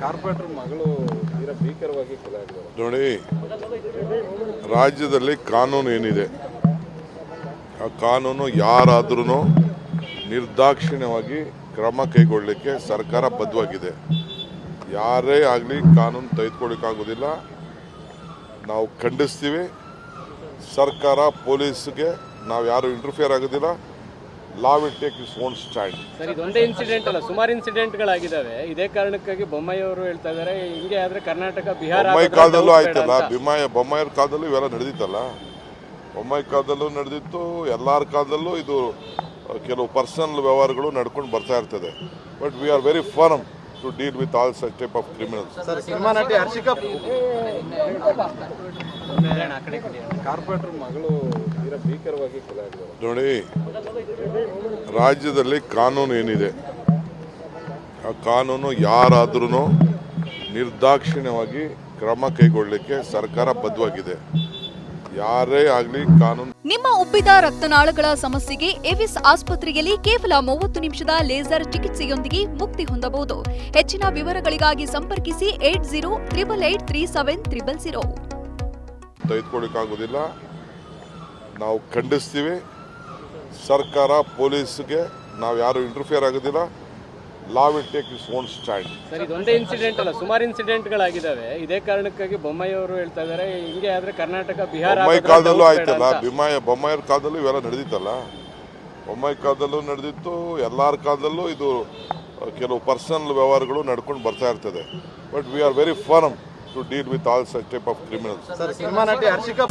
Corporate ಮಗಳು ತೀರಾ ಭೀಕರವಾಗಿ ಕೊಲೆ ಆಗಿದ್ದಾರೆ. ನೋಡಿ, ರಾಜ್ಯದಲ್ಲಿ ಕಾನೂನು ಏನಿದೆ ಆ ಕಾನೂನು ಯಾರಾದ್ರೂ ನಿರ್ದಾಕ್ಷಿಣ್ಯವಾಗಿ ಕ್ರಮ ಕೈಗೊಳ್ಳಲಿಕ್ಕೆ ಸರ್ಕಾರ ಬದ್ಧವಾಗಿದೆ. ಯಾರೇ ಆಗಲಿ ಕಾನೂನು ತೆಗೆದುಕೊಳ್ಳಿಕ್ಕಾಗೋದಿಲ್ಲ. ನಾವು ಖಂಡಿಸ್ತೀವಿ. ಸರ್ಕಾರ ಪೊಲೀಸ್ಗೆ ನಾವು ಯಾರು ಇಂಟರ್ಫಿಯರ್ ಆಗೋದಿಲ್ಲ. Law will take its own stand. Sir, ಇದೊಂದೇ ಇನ್ಸಿಡೆಂಟ್ ಅಲ್ಲ, ಸುಮಾರು ಇನ್ಸಿಡೆಂಟ್ಗಳಾಗಿದ್ದಾವೆ. ಇದೇ ಕಾರಣಕ್ಕಾಗಿ ಬೊಮ್ಮಾಯಿ ಅವರು ಹೇಳ್ತಾ ಇದ್ದಾರೆ, ಹಿಂಗೆ ಆದ್ರೆ ಕರ್ನಾಟಕ ಬಿಹಾರ ಬೊಮ್ಮಾಯಿ ಕಾಲದಲ್ಲೂ ಆಯ್ತಲ್ಲ, ಬೊಮ್ಮಾಯಿಯವ್ರ ಕಾಲದಲ್ಲೂ ಇವೆಲ್ಲ ನಡೆದಿತ್ತಲ್ಲ. ಬೊಮ್ಮಾಯಿ ಕಾಲದಲ್ಲೂ ನಡೆದಿತ್ತು, ಎಲ್ಲರ ಕಾಲದಲ್ಲೂ ಇದು ಕೆಲವು ಪರ್ಸನಲ್ ವ್ಯವಹಾರಗಳು ನಡ್ಕೊಂಡು ಬರ್ತಾ ಇರ್ತದೆ. But we are very firm to deal with all such type of criminals. Sir, cinema ನಟಿ ಹರ್ಷಿಕಾ ಕಾರ್ಪೊರೇಟರ್ ಮಗಳು ತೀರಾ ಭೀಕರವಾಗಿ ಕೊಲೆ ಆಗಿದ್ದಾರೆ. ನೋಡಿ, ರಾಜ್ಯದಲ್ಲಿ ಕಾನೂನು ಏನಿದೆ ಆ ಕಾನೂನು ಯಾರಾದ್ರೂ ನಿರ್ದಾಕ್ಷಿಣ್ಯವಾಗಿ ಕ್ರಮ ಕೈಗೊಳ್ಳಲಿಕ್ಕೆ ಸರ್ಕಾರ ಬದ್ಧವಾಗಿದೆ. ಯಾರೇ ಆಗಲಿ ಕಾನೂನು. ನಿಮ್ಮ ಉಬ್ಬಿದ ರಕ್ತನಾಳಗಳ ಸಮಸ್ಯೆಗೆ ಎವಿಸ್ ಆಸ್ಪತ್ರೆಯಲ್ಲಿ ಕೇವಲ 30 ನಿಮಿಷದ ಲೇಸರ್ ಚಿಕಿತ್ಸೆಯೊಂದಿಗೆ ಮುಕ್ತಿ ಹೊಂದಬಹುದು. ಹೆಚ್ಚಿನ ವಿವರಗಳಿಗಾಗಿ ಸಂಪರ್ಕಿಸಿ 8088837300. ತೆಗೆದುಕೊಳ್ಳಿಕ್ಕಾಗೋದಿಲ್ಲ. ನಾವು ಖಂಡಿಸ್ತೀವಿ. ಸರ್ಕಾರ ಪೊಲೀಸ್ಗೆ ನಾವು ಯಾರು ಇಂಟರ್ಫಿಯರ್ ಆಗೋದಿಲ್ಲ. Law will take its own stand. Sir, ಇದೊಂದೇ ಇನ್ಸಿಡೆಂಟ್ ಅಲ್ಲ, ಸುಮಾರು ಇನ್ಸಿಡೆಂಟ್ಗಳಾಗಿದ್ದಾವೆ. ಇದೇ ಕಾರಣಕ್ಕಾಗಿ ಬೊಮ್ಮಾಯಿ ಅವರು ಹೇಳ್ತಾ ಇದ್ದಾರೆ, ಹಿಂಗೆ ಆದ್ರೆ ಕರ್ನಾಟಕ ಬಿಹಾರ ಬೊಮ್ಮಾಯಿ ಕಾಲದಲ್ಲೂ ಆಯ್ತಲ್ಲ, ಬೊಮ್ಮಾಯಿಯವ್ರ ಕಾಲದಲ್ಲೂ ಇವೆಲ್ಲ ನಡೆದಿತ್ತಲ್ಲ. ಬೊಮ್ಮಾಯಿ ಕಾಲದಲ್ಲೂ ನಡೆದಿತ್ತು, ಎಲ್ಲರ ಕಾಲದಲ್ಲೂ ಇದು ಕೆಲವು ಪರ್ಸನಲ್ ವ್ಯವಹಾರಗಳು ನಡ್ಕೊಂಡು ಬರ್ತಾ ಇರ್ತದೆ. But we are very firm to deal with all such type of criminals. Sir, cinema ನಟಿ ಹರ್ಷಿಕಾ